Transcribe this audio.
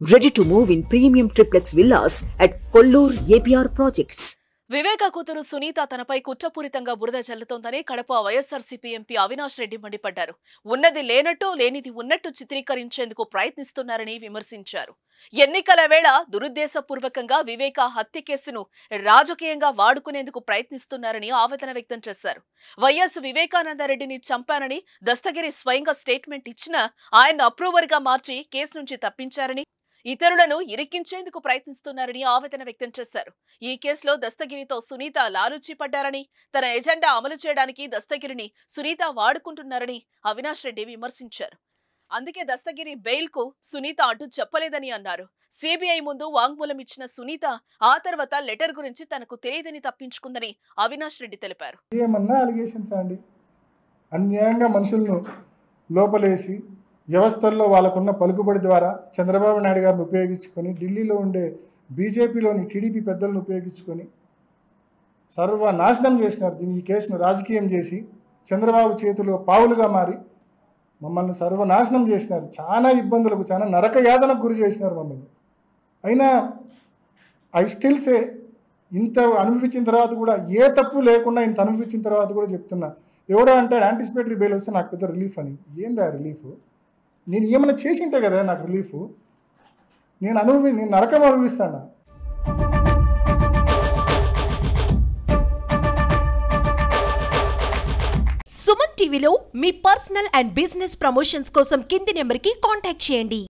Ready to move in premium triplex villas at Kollur APR Projects. వివేక కూతురు సునీత తనపై కుట్రపూరితంగా బురద జల్లుతోందని కడప వైఎస్ఆర్సీపీ ఎంపీ అవినాష్ రెడ్డి మండిపడ్డారు. ఉన్నది లేనట్టు లేనిది ఉన్నట్టు చిత్రీకరించేందుకు ప్రయత్నిస్తున్నారని విమర్శించారు. ఎన్నికల వేళ దురుద్దేశపూర్వకంగా వివేక హత్య కేసును రాజకీయంగా వాడుకునేందుకు ప్రయత్నిస్తున్నారని ఆవేదన వ్యక్తం చేశారు. వైఎస్ వివేకానందరెడ్డిని చంపానని దస్తగిరి స్వయంగా స్టేట్మెంట్ ఇచ్చినా ఆయన అప్రూవర్గా మార్చి కేసు నుంచి తప్పించారని, ఇతరులను ఇరికించేందుకు ప్రయత్నిస్తున్నారని ఆవేదన వ్యక్తం చేశారు. ఈ కేసులో దస్తగిరితో సునీత లాలూచీ పడ్డారని, తన ఎజెండా అమలు చేయడానికి దస్తగిరిని సునీత వాడుకుంటున్నారని అవినాష్ రెడ్డి విమర్శించారు. అందుకే దస్తగిరి బెయిల్ కు సునీత అడ్డు చెప్పలేదని అన్నారు. సిబిఐ ముందు వాంగ్మూలం ఇచ్చిన సునీత ఆ తర్వాత లెటర్ గురించి తనకు తెలియదని తప్పించుకుందని అవినాష్ రెడ్డి తెలిపారు. అన్యాయంగా మనుషులను లోపలేసి వ్యవస్థల్లో వాళ్ళకున్న పలుకుబడి ద్వారా చంద్రబాబు నాయుడు గారిని ఉపయోగించుకొని, ఢిల్లీలో ఉండే బీజేపీలోని టీడీపీ పెద్దలను ఉపయోగించుకొని సర్వనాశనం చేసినారు. ఈ కేసును రాజకీయం చేసి చంద్రబాబు చేతిలో పావులుగా మారి మమ్మల్ని సర్వనాశనం చేసినారు. చాలా ఇబ్బందులకు, చాలా నరక యాతనకు గురి చేసినారు మమ్మల్ని. అయినా ఐ స్టిల్ సే, ఇంత అనుభవించిన తర్వాత కూడా, ఏ తప్పు లేకుండా ఇంత అనుభవించిన తర్వాత కూడా చెప్తున్నా, ఎవడో అంటాడు యాంటిసిపేటరీ బెయిల్ వస్తే నాకు పెద్ద రిలీఫ్ అని. ఏందా రిలీఫ్? నేను ఏమైనా చేసింటే కదా నాకు రిలీఫ్. నేను నరకం అనుభవిస్తాను. సుమన్ టీవీలో మీ పర్సనల్ అండ్ బిజినెస్ ప్రమోషన్స్ కోసం కింది నెంబర్కి కాంటాక్ట్ చేయండి.